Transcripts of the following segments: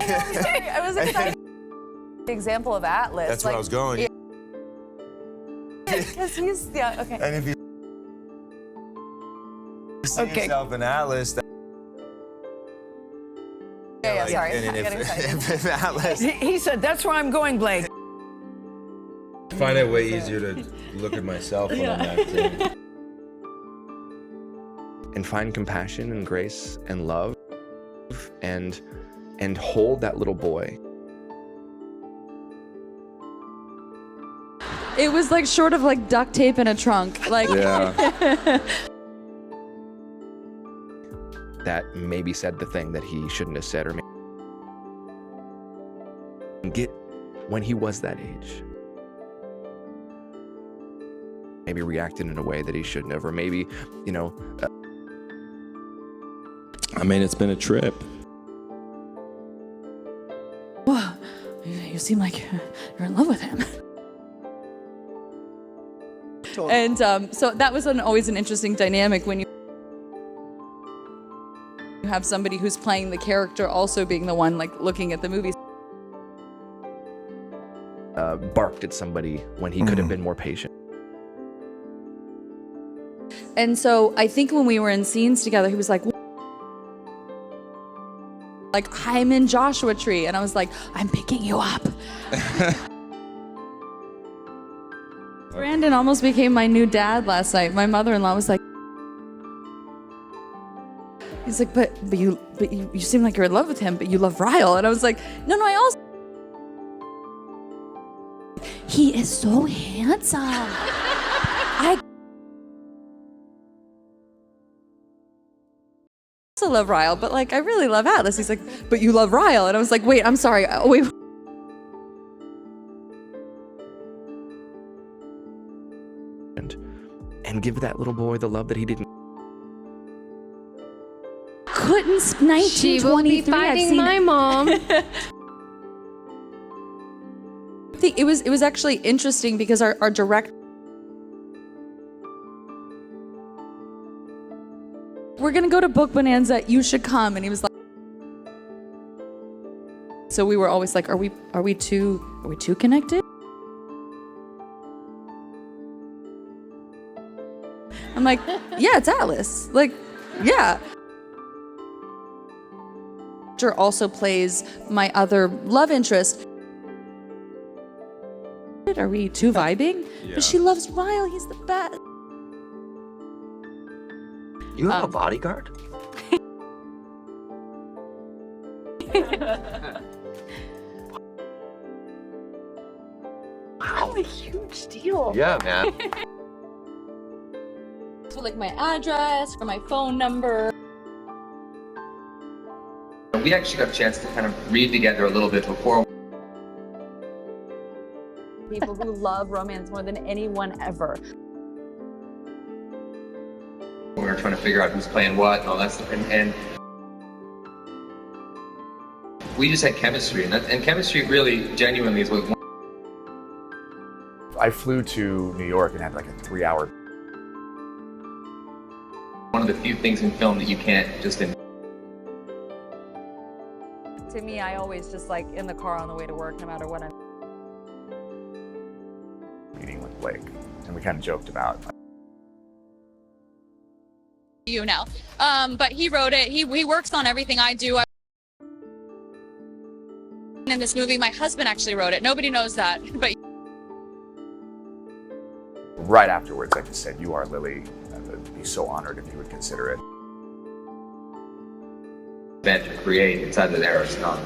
I was excited. Example of Atlas. That's where I was going. Because he's, yeah, okay. And if you see yourself in Atlas, Yeah, sorry. and I'm getting excited. if Atlas. He said, that's where I'm going, Blake. I find it way easier to look at myself when I'm acting. And find compassion and grace and love and hold that little boy. It was like short of like duct tape in a trunk. Like Yeah. That maybe said the thing that he shouldn't have said, or get when he was that age. Maybe reacted in a way that he shouldn't have, or maybe, you know. I mean, it's been a trip. whoa, you seem like you're in love with him. And so that was always an interesting dynamic when you have somebody who's playing the character also being the one like looking at the movies. Barked at somebody when he could have been more patient. And so I think when we were in scenes together, he was like, I'm in Joshua Tree. And I was like, I'm picking you up. Brandon almost became my new dad last night. My mother-in-law was like, he's like, but you seem like you're in love with him, but you love Ryle. And I was like, no, I also. He is so handsome. I also love Ryle, but like, I really love Atlas. He's like, but you love Ryle. And I was like, wait, I'm sorry. Oh, wait. And give that little boy the love that he didn't. Couldn't 1923. She will be fighting my mom. I think it was actually interesting because our direct. We're gonna go to Book Bonanza. You should come. And he was like. So we were always like, are we too connected? I'm like, yeah, it's Atlas. Like, yeah. Also plays my other love interest. Are we too vibing? Yeah. But she loves Ryle. He's the best. You have a bodyguard? Wow, a huge deal. Yeah, man. So like my address or my phone number. We actually got a chance to kind of read together a little bit before. People who love romance more than anyone ever. We were trying to figure out who's playing what and all that stuff. And we just had chemistry. And chemistry really, genuinely is what. I flew to New York and had like a 3-hour. One of the few things in film that you can't just. To me, I always just like in the car on the way to work, no matter what I'm. Meeting with Blake, and we kind of joked about. You know, but he wrote it. He works on everything I do. In this movie, my husband actually wrote it. Nobody knows that, but. Right afterwards, I just said, "You are Lily. I'd be so honored if you would consider it." Meant to create inside of there. It's not.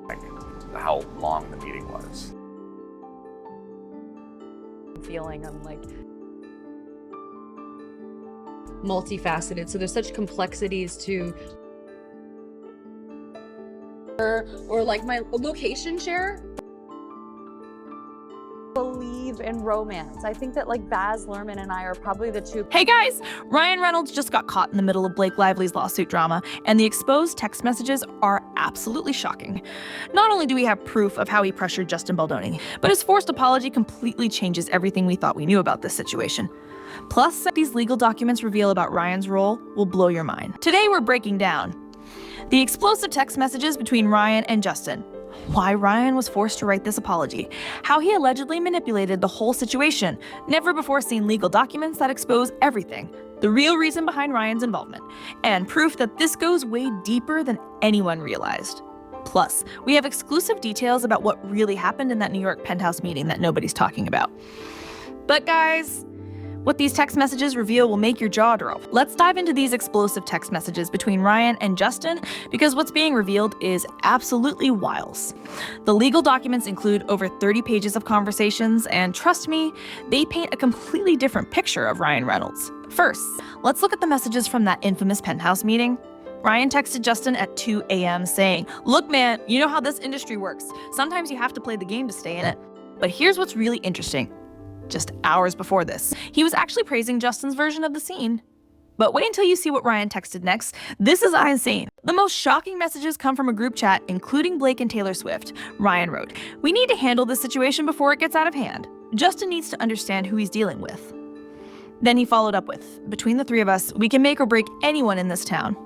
Like how long the meeting was. Feeling I'm like Multifaceted. So there's such complexities to. Or like my location share. believe in romance. I think that like Baz Luhrmann and I are probably the two. Hey guys, Ryan Reynolds just got caught in the middle of Blake Lively's lawsuit drama, and the exposed text messages are absolutely shocking. Not only do we have proof of how he pressured Justin Baldoni, but his forced apology completely changes everything we thought we knew about this situation. Plus, these legal documents reveal about Ryan's role will blow your mind. Today we're breaking down The explosive text messages between Ryan and Justin. Why Ryan was forced to write this apology. How he allegedly manipulated the whole situation. Never before seen legal documents that expose everything. The real reason behind Ryan's involvement. And proof that this goes way deeper than anyone realized. Plus, we have exclusive details about what really happened in that New York penthouse meeting that nobody's talking about. But guys, what these text messages reveal will make your jaw drop. Let's dive into these explosive text messages between Ryan and Justin, because what's being revealed is absolutely wild. The legal documents include over 30 pages of conversations, and trust me, they paint a completely different picture of Ryan Reynolds. First, let's look at the messages from that infamous penthouse meeting. Ryan texted Justin at 2 a.m. saying, "Look man, you know how this industry works. Sometimes you have to play the game to stay in it." But here's what's really interesting. Just hours before this, he was actually praising Justin's version of the scene. But wait until you see what Ryan texted next. This is insane. The most shocking messages come from a group chat, including Blake and Taylor Swift. Ryan wrote, "We need to handle this situation before it gets out of hand. Justin needs to understand who he's dealing with." Then he followed up with, "Between the three of us, we can make or break anyone in this town."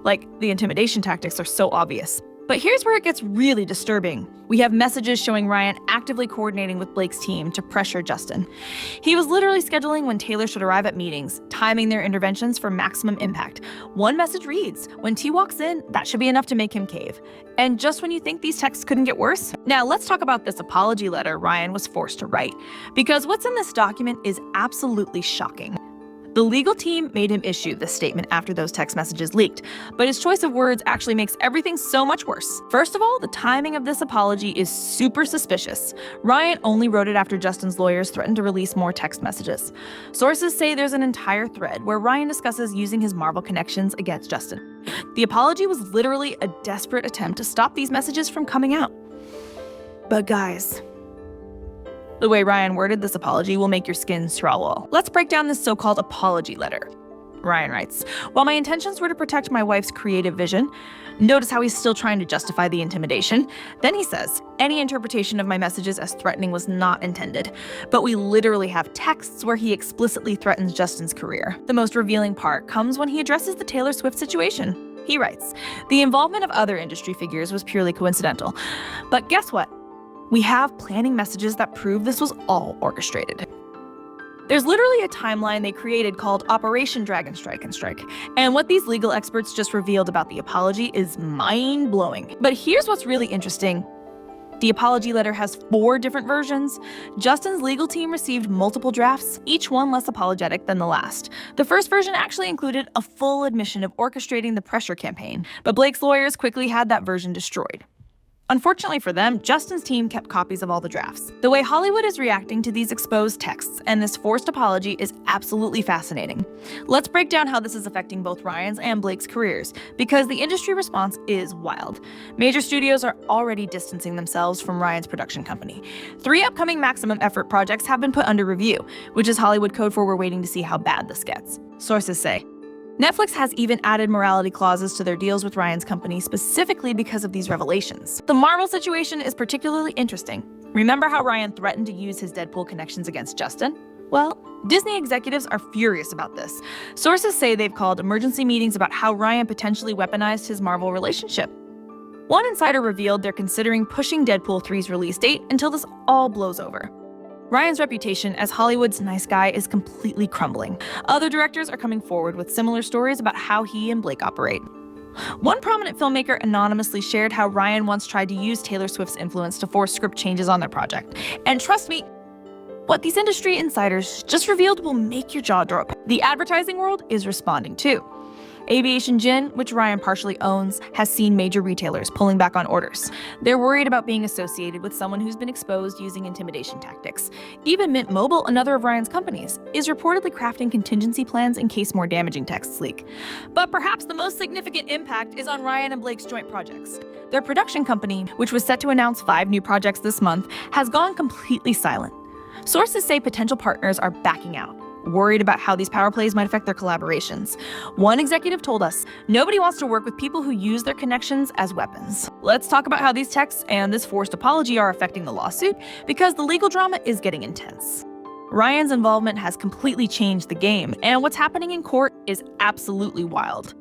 Like, the intimidation tactics are so obvious. But here's where it gets really disturbing. We have messages showing Ryan actively coordinating with Blake's team to pressure Justin. He was literally scheduling when Taylor should arrive at meetings, timing their interventions for maximum impact. One message reads, "When T walks in, that should be enough to make him cave." And just when you think these texts couldn't get worse? Now let's talk about this apology letter Ryan was forced to write, because what's in this document is absolutely shocking. The legal team made him issue this statement after those text messages leaked, but his choice of words actually makes everything so much worse. First of all, the timing of this apology is super suspicious. Ryan only wrote it after Justin's lawyers threatened to release more text messages. Sources say there's an entire thread where Ryan discusses using his Marvel connections against Justin. The apology was literally a desperate attempt to stop these messages from coming out. But guys, the way Ryan worded this apology will make your skin crawl. Let's break down this so-called apology letter. Ryan writes, "While my intentions were to protect my wife's creative vision," notice how he's still trying to justify the intimidation. Then he says, "Any interpretation of my messages as threatening was not intended." But we literally have texts where he explicitly threatens Justin's career. The most revealing part comes when he addresses the Taylor Swift situation. He writes, "The involvement of other industry figures was purely coincidental. But guess what? We have planning messages that prove this was all orchestrated." There's literally a timeline they created called Operation Dragon Strike and Strike, and what these legal experts just revealed about the apology is mind-blowing. But here's what's really interesting. The apology letter has 4 different versions. Justin's legal team received multiple drafts, each one less apologetic than the last. The first version actually included a full admission of orchestrating the pressure campaign, but Blake's lawyers quickly had that version destroyed. Unfortunately for them, Justin's team kept copies of all the drafts. The way Hollywood is reacting to these exposed texts and this forced apology is absolutely fascinating. Let's break down how this is affecting both Ryan's and Blake's careers, because the industry response is wild. Major studios are already distancing themselves from Ryan's production company. 3 upcoming maximum effort projects have been put under review, which is Hollywood code for we're waiting to see how bad this gets. Sources say, Netflix has even added morality clauses to their deals with Ryan's company specifically because of these revelations. The Marvel situation is particularly interesting. Remember how Ryan threatened to use his Deadpool connections against Justin? Well, Disney executives are furious about this. Sources say they've called emergency meetings about how Ryan potentially weaponized his Marvel relationship. One insider revealed they're considering pushing Deadpool 3's release date until this all blows over. Ryan's reputation as Hollywood's nice guy is completely crumbling. Other directors are coming forward with similar stories about how he and Blake operate. One prominent filmmaker anonymously shared how Ryan once tried to use Taylor Swift's influence to force script changes on their project. And trust me, what these industry insiders just revealed will make your jaw drop. The advertising world is responding too. Aviation Gin, which Ryan partially owns, has seen major retailers pulling back on orders. They're worried about being associated with someone who's been exposed using intimidation tactics. Even Mint Mobile, another of Ryan's companies, is reportedly crafting contingency plans in case more damaging texts leak. But perhaps the most significant impact is on Ryan and Blake's joint projects. Their production company, which was set to announce 5 new projects this month, has gone completely silent. Sources say potential partners are backing out, worried about how these power plays might affect their collaborations. One executive told us, "Nobody wants to work with people who use their connections as weapons." Let's talk about how these texts and this forced apology are affecting the lawsuit, because the legal drama is getting intense. Ryan's involvement has completely changed the game, and what's happening in court is absolutely wild.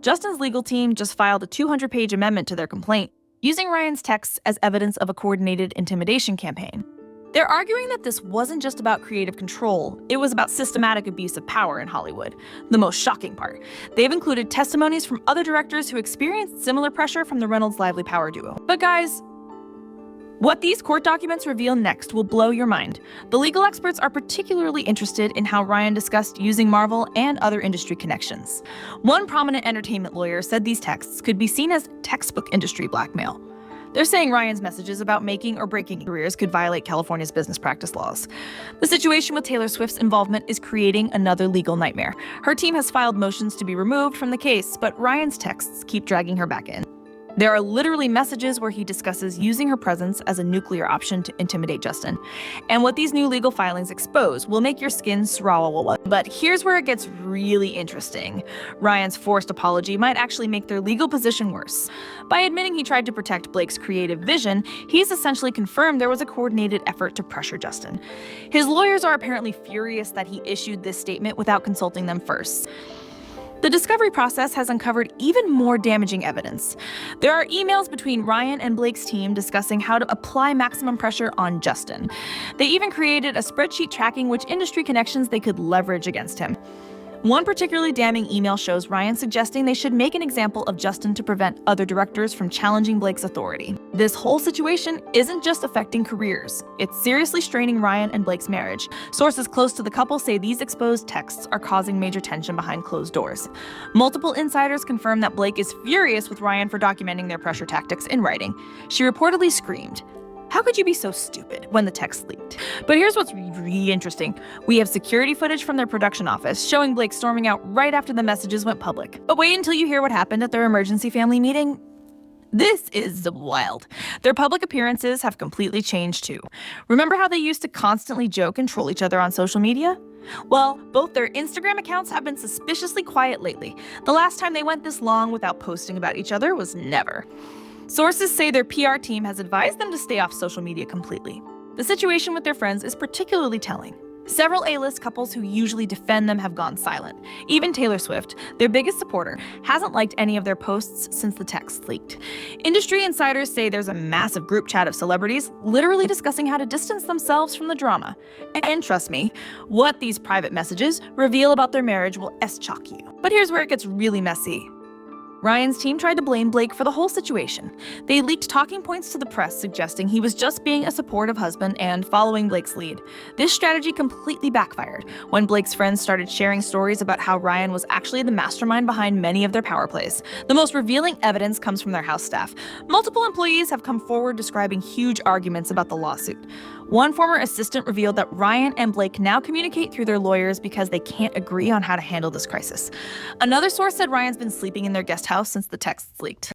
Justin's legal team just filed a 200-page amendment to their complaint, using Ryan's texts as evidence of a coordinated intimidation campaign. They're arguing that this wasn't just about creative control, it was about systematic abuse of power in Hollywood. The most shocking part, they've included testimonies from other directors who experienced similar pressure from the Reynolds-Lively power duo. But guys, what these court documents reveal next will blow your mind. The legal experts are particularly interested in how Ryan discussed using Marvel and other industry connections. One prominent entertainment lawyer said these texts could be seen as textbook industry blackmail. They're saying Ryan's messages about making or breaking careers could violate California's business practice laws. The situation with Taylor Swift's involvement is creating another legal nightmare. Her team has filed motions to be removed from the case, but Ryan's texts keep dragging her back in. There are literally messages where he discusses using her presence as a nuclear option to intimidate Justin. And what these new legal filings expose will make your skin swallow. But here's where it gets really interesting. Ryan's forced apology might actually make their legal position worse. By admitting he tried to protect Blake's creative vision, he's essentially confirmed there was a coordinated effort to pressure Justin. His lawyers are apparently furious that he issued this statement without consulting them first. The discovery process has uncovered even more damaging evidence. There are emails between Ryan and Blake's team discussing how to apply maximum pressure on Justin. They even created a spreadsheet tracking which industry connections they could leverage against him. One particularly damning email shows Ryan suggesting they should make an example of Justin to prevent other directors from challenging Blake's authority. This whole situation isn't just affecting careers, it's seriously straining Ryan and Blake's marriage. Sources close to the couple say these exposed texts are causing major tension behind closed doors. Multiple insiders confirm that Blake is furious with Ryan for documenting their pressure tactics in writing. She reportedly screamed, "How could you be so stupid?" when the text leaked. But here's what's really interesting. We have security footage from their production office showing Blake storming out right after the messages went public. But wait until you hear what happened at their emergency family meeting. This is wild. Their public appearances have completely changed too. Remember how they used to constantly joke and troll each other on social media? Well, both their Instagram accounts have been suspiciously quiet lately. The last time they went this long without posting about each other was never. Sources say their PR team has advised them to stay off social media completely. The situation with their friends is particularly telling. Several A-list couples who usually defend them have gone silent. Even Taylor Swift, their biggest supporter, hasn't liked any of their posts since the text leaked. Industry insiders say there's a massive group chat of celebrities literally discussing how to distance themselves from the drama. And trust me, what these private messages reveal about their marriage will shock you. But here's where it gets really messy. Ryan's team tried to blame Blake for the whole situation. They leaked talking points to the press suggesting he was just being a supportive husband and following Blake's lead. This strategy completely backfired when Blake's friends started sharing stories about how Ryan was actually the mastermind behind many of their power plays. The most revealing evidence comes from their house staff. Multiple employees have come forward describing huge arguments about the lawsuit. One former assistant revealed that Ryan and Blake now communicate through their lawyers because they can't agree on how to handle this crisis. Another source said Ryan's been sleeping in their guest house since the texts leaked.